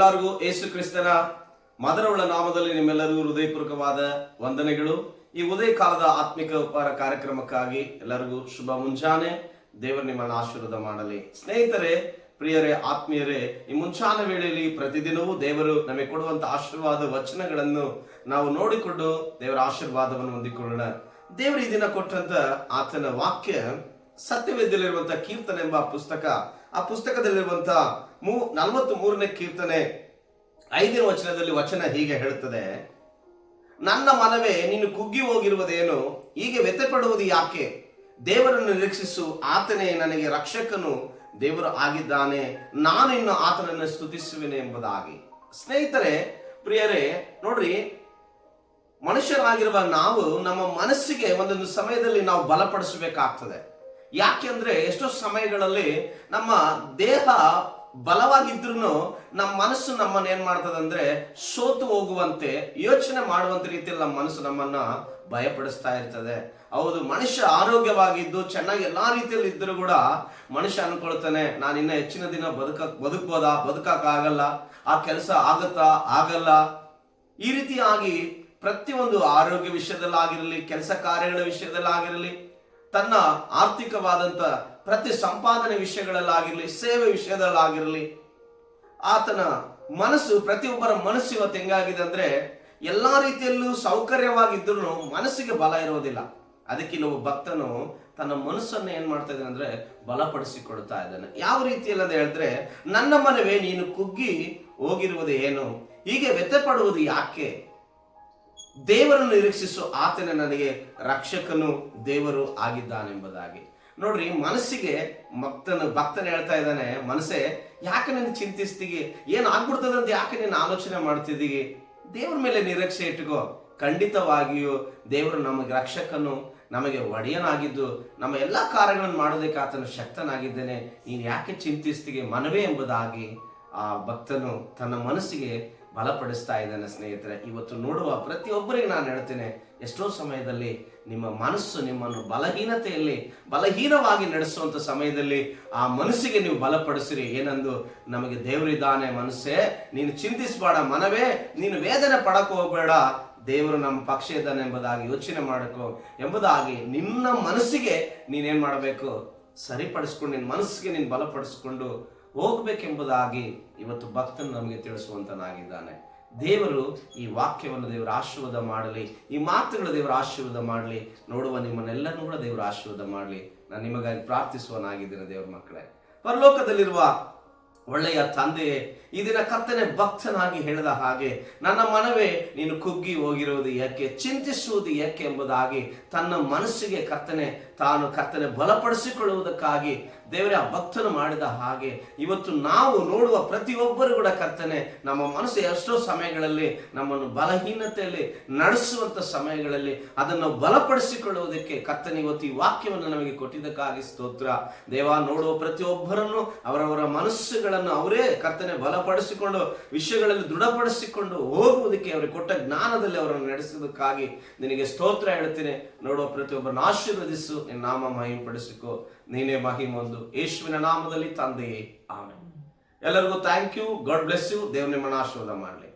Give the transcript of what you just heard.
ಎಲ್ಲರಿಗೂ ಯೇಸು ಕ್ರಿಸ್ತನ ಮಧುರವುಳ್ಳ ನಾಮದಲ್ಲಿ ನಿಮ್ಮೆಲ್ಲರಿಗೂ ಹೃದಯಪೂರ್ವಕವಾದ ವಂದನೆಗಳು. ಈ ಉದಯ ಕಾಲದ ಆತ್ಮಿಕ ಉಪಹಾರ ಕಾರ್ಯಕ್ರಮಕ್ಕಾಗಿ ಎಲ್ಲರಿಗೂ ಶುಭ ಮುಂಜಾನೆ. ದೇವರು ನಿಮ್ಮನ್ನು ಆಶೀರ್ವಾದ ಮಾಡಲಿ. ಸ್ನೇಹಿತರೆ, ಪ್ರಿಯರೇ, ಆತ್ಮೀಯರೇ, ಈ ಮುಂಚಾನ ವೇಳೆಯಲ್ಲಿ ಪ್ರತಿದಿನವೂ ದೇವರು ನಮಗೆ ಕೊಡುವಂತ ಆಶೀರ್ವಾದ ವಚನಗಳನ್ನು ನಾವು ನೋಡಿಕೊಂಡು ದೇವರ ಆಶೀರ್ವಾದವನ್ನು ಹೊಂದಿಕೊಳ್ಳೋಣ. ದೇವರು ಈ ದಿನ ಕೊಟ್ಟಂತ ಆತನ ವಾಕ್ಯ ಸತ್ಯವೇದದಲ್ಲಿರುವಂತಹ ಕೀರ್ತನೆ ಎಂಬ ಪುಸ್ತಕ. ಆ ಪುಸ್ತಕದಲ್ಲಿರುವಂತ 43ನೇ ಕೀರ್ತನೆ 5ನೇ ವಚನದಲ್ಲಿ ವಚನ ಹೀಗೆ ಹೇಳುತ್ತದೆ: ನನ್ನ ಮನವೇ ನೀನು ಕುಗ್ಗಿ ಹೋಗಿರುವುದೇನು, ಹೀಗೆ ವ್ಯಥೆ ಪಡುವುದು ಯಾಕೆ? ದೇವರನ್ನು ನಿರೀಕ್ಷಿಸು, ಆತನೇ ನನಗೆ ರಕ್ಷಕನು, ದೇವರು ಆಗಿದ್ದಾನೆ, ನಾನು ಇನ್ನು ಆತನನ್ನು ಸ್ತುತಿಸುವೆನೆ ಎಂಬುದಾಗಿ. ಸ್ನೇಹಿತರೆ, ಪ್ರಿಯರೇ, ನೋಡ್ರಿ, ಮನುಷ್ಯರಾಗಿರುವ ನಾವು ನಮ್ಮ ಮನಸ್ಸಿಗೆ ಒಂದೊಂದು ಸಮಯದಲ್ಲಿ ನಾವು ಬಲಪಡಿಸಬೇಕಾಗ್ತದೆ. ಯಾಕೆಂದ್ರೆ ಎಷ್ಟೋ ಸಮಯಗಳಲ್ಲಿ ನಮ್ಮ ದೇಹ ಬಲವಾಗಿದ್ರು ನಮ್ಮ ಮನಸ್ಸು ನಮ್ಮನ್ನ ಏನ್ ಮಾಡ್ತದೆ ಅಂದ್ರೆ ಸೋತು ಹೋಗುವಂತೆ, ಯೋಚನೆ ಮಾಡುವಂತ ರೀತಿಯಲ್ಲಿ ನಮ್ಮ ಮನಸ್ಸು ನಮ್ಮನ್ನ ಭಯಪಡಿಸ್ತಾ ಇರ್ತದೆ. ಹೌದು, ಮನುಷ್ಯ ಆರೋಗ್ಯವಾಗಿದ್ದು ಚೆನ್ನಾಗಿ ಎಲ್ಲಾ ರೀತಿಯಲ್ಲಿ ಇದ್ದರೂ ಕೂಡ ಮನುಷ್ಯ ಅನ್ಕೊಳ್ತಾನೆ, ನಾನು ಇನ್ನ ಹೆಚ್ಚಿನ ದಿನ ಬದುಕ್ಬೋದಾ, ಬದುಕಕ್ಕಾಗಲ್ಲ, ಆ ಕೆಲಸ ಆಗತ್ತಾ, ಆಗಲ್ಲ. ಈ ರೀತಿಯಾಗಿ ಪ್ರತಿಯೊಂದು ಆರೋಗ್ಯ ವಿಷಯದಲ್ಲಾಗಿರಲಿ, ಕೆಲಸ ಕಾರ್ಯಗಳ ವಿಷಯದಲ್ಲಾಗಿರಲಿ, ತನ್ನ ಆರ್ಥಿಕವಾದಂತ ಪ್ರತಿ ಸಂಪಾದನೆ ವಿಷಯಗಳಲ್ಲಾಗಿರಲಿ, ಸೇವೆ ವಿಷಯದಲ್ಲಾಗಿರಲಿ, ಆತನ ಮನಸ್ಸು, ಪ್ರತಿಯೊಬ್ಬರ ಮನಸ್ಸು ಇವತ್ತು ಹೆಂಗಾಗಿದೆ ಅಂದ್ರೆ ಎಲ್ಲಾ ರೀತಿಯಲ್ಲೂ ಸೌಕರ್ಯವಾಗಿದ್ರು ಮನಸ್ಸಿಗೆ ಬಲ ಇರೋದಿಲ್ಲ. ಅದಕ್ಕೆ ಇಲ್ಲೊಬ್ಬ ಭಕ್ತನು ತನ್ನ ಮನಸ್ಸನ್ನು ಏನ್ ಮಾಡ್ತಾ ಇದ್ದಾನೆ ಅಂದ್ರೆ ಬಲಪಡಿಸಿಕೊಡ್ತಾ ಇದ್ದಾನೆ. ಯಾವ ರೀತಿಯಲ್ಲಿ ಅಂತ ಹೇಳಿದ್ರೆ, ನನ್ನ ಮನವೇ ನೀನು ಕುಗ್ಗಿ ಹೋಗಿರುವುದು ಏನು, ಹೀಗೆ ವ್ಯಥೆ ಪಡುವುದು ಯಾಕೆ? ದೇವರನ್ನು ನಿರೀಕ್ಷಿಸು, ಆತನೇ ನನಗೆ ರಕ್ಷಕನು, ದೇವರು ಆಗಿದ್ದಾನೆಂಬುದಾಗಿ. ನೋಡ್ರಿ, ಮನಸ್ಸಿಗೆ ಭಕ್ತನ ಹೇಳ್ತಾ ಇದ್ದಾನೆ, ಮನಸ್ಸೇ ಯಾಕೆ ನೀನು ಚಿಂತಿಸ್ತೀಗಿ, ಏನ್ ಆಗ್ಬಿಡ್ತದಂತ ಯಾಕೆ ನೀನು ಆಲೋಚನೆ ಮಾಡ್ತಿದ್ದೀಗಿ? ದೇವ್ರ ಮೇಲೆ ನಿರೀಕ್ಷೆ ಇಟ್ಕೋ. ಖಂಡಿತವಾಗಿಯೂ ದೇವರು ನಮಗೆ ರಕ್ಷಕನು, ನಮಗೆ ಒಡೆಯನಾಗಿದ್ದು, ನಮ್ಮ ಎಲ್ಲಾ ಕಾರ್ಯಗಳನ್ನು ಮಾಡೋದಕ್ಕೆ ಆತನ ಶಕ್ತನಾಗಿದ್ದೇನೆ, ನೀನು ಯಾಕೆ ಚಿಂತಿಸ್ತೀಗೆ ಮನವೇ ಎಂಬುದಾಗಿ ಆ ಭಕ್ತನು ತನ್ನ ಮನಸ್ಸಿಗೆ ಬಲಪಡಿಸ್ತಾ ಇದ್ದಾನೆ. ಸ್ನೇಹಿತರೆ, ಇವತ್ತು ನೋಡುವ ಪ್ರತಿಯೊಬ್ಬರಿಗೆ ನಾನು ಹೇಳ್ತೇನೆ, ಎಷ್ಟೋ ಸಮಯದಲ್ಲಿ ನಿಮ್ಮ ಮನಸ್ಸು ನಿಮ್ಮನ್ನು ಬಲಹೀನವಾಗಿ ನಡೆಸುವಂತ ಸಮಯದಲ್ಲಿ ಆ ಮನಸ್ಸಿಗೆ ನೀವು ಬಲಪಡಿಸಿರಿ. ಏನಂದು, ನಮಗೆ ದೇವರಿದ್ದಾನೆ, ಮನಸ್ಸೇ ನೀನು ಚಿಂತಿಸಬೇಡ, ಮನವೇ ನೀನು ವೇದನೆ ಪಡಕ್ಕೆ ಹೋಗಬೇಡ, ದೇವರು ನಮ್ಮ ಪಕ್ಷ ಇದ್ದಾನೆ ಎಂಬುದಾಗಿ ಯೋಚನೆ ಮಾಡಬೇಕು ಎಂಬುದಾಗಿ ನಿನ್ನ ಮನಸ್ಸಿಗೆ ನೀನೇನ್ ಮಾಡಬೇಕು, ಸರಿಪಡಿಸ್ಕೊಂಡು ನಿನ್ನ ಮನಸ್ಸಿಗೆ ನೀನು ಬಲಪಡಿಸ್ಕೊಂಡು ಹೋಗ್ಬೇಕೆಂಬುದಾಗಿ ಇವತ್ತು ಭಕ್ತನು ನಮಗೆ ತಿಳಿಸುವಂತನಾಗಿದ್ದಾನೆ. ದೇವರು ಈ ವಾಕ್ಯವನ್ನು ದೇವರ ಆಶೀರ್ವಾದ ಮಾಡಲಿ, ಈ ಮಾತುಗಳು ದೇವರ ಆಶೀರ್ವಾದ ಮಾಡಲಿ. ನೋಡುವ ನಿಮ್ಮನ್ನೆಲ್ಲರೂ ಕೂಡ ದೇವರ ಆಶೀರ್ವಾದ ಮಾಡಲಿ. ನಾನು ನಿಮಗಾಗಿ ಪ್ರಾರ್ಥಿಸುವನಾಗಿದ್ದೇನೆ. ದೇವರ ಮಕ್ಕಳೇ, ಪರಲೋಕದಲ್ಲಿರುವ ಒಳ್ಳೆಯ ತಂದೆಯೇ, ಈ ದಿನ ಕರ್ತನೆ ಭಕ್ತನಾಗಿ ಹೇಳಿದ ಹಾಗೆ, ನನ್ನ ಮನವೇ ನೀನು ಕುಗ್ಗಿ ಹೋಗಿರುವುದು ಏಕೆ, ಚಿಂತಿಸುವುದು ಏಕೆ ಎಂಬುದಾಗಿ ತನ್ನ ಮನಸ್ಸಿಗೆ ಕರ್ತನೆ ಬಲಪಡಿಸಿಕೊಳ್ಳುವುದಕ್ಕಾಗಿ ದೇವರೇ ಆ ಭಕ್ತನು ಮಾಡಿದ ಹಾಗೆ ಇವತ್ತು ನಾವು ನೋಡುವ ಪ್ರತಿಯೊಬ್ಬರು ಕೂಡ ಕರ್ತನೆ, ನಮ್ಮ ಮನಸ್ಸು ಎಷ್ಟೋ ಸಮಯಗಳಲ್ಲಿ ನಮ್ಮನ್ನು ಬಲಹೀನತೆಯಲ್ಲಿ ನಡೆಸುವಂತ ಸಮಯಗಳಲ್ಲಿ ಅದನ್ನು ಬಲಪಡಿಸಿಕೊಳ್ಳುವುದಕ್ಕೆ ಕರ್ತನೆ ಇವತ್ತು ಈ ವಾಕ್ಯವನ್ನು ನಮಗೆ ಕೊಟ್ಟಿದ್ದಕ್ಕಾಗಿ ಸ್ತೋತ್ರ. ದೇವ, ನೋಡುವ ಪ್ರತಿಯೊಬ್ಬರನ್ನು ಅವರವರ ಮನಸ್ಸುಗಳನ್ನು ಅವರೇ ಕರ್ತನೆ ಬಲಪಡಿಸಿಕೊಂಡು ವಿಷಯಗಳಲ್ಲಿ ದೃಢಪಡಿಸಿಕೊಂಡು ಹೋಗುವುದಕ್ಕೆ ಅವರಿಗೆ ಕೊಟ್ಟ ಜ್ಞಾನದಲ್ಲಿ ಅವರನ್ನು ನಡೆಸುವುದಕ್ಕಾಗಿ ನಿನಗೆ ಸ್ತೋತ್ರ ಹೇಳ್ತೇನೆ. ನೋಡುವ ಪ್ರತಿಯೊಬ್ಬರನ್ನು ಆಶೀರ್ವದಿಸು, ನಿನ್ನ ನಾಮ ಮಹಿಮೆಪಡಿಸಿಕೋ, ನೀನೇ ಮಹಿಮೊಂದು, ಯೇಸುವಿನ ನಾಮದಲ್ಲಿ ತಂದೆಯೇ, ಆಮೆನ್. ಎಲ್ಲರಿಗೂ thank you. God bless you. ದೇವರು ನಿಮ್ಮನ್ನು ಆಶೀರ್ವಾದ ಮಾಡಲಿ.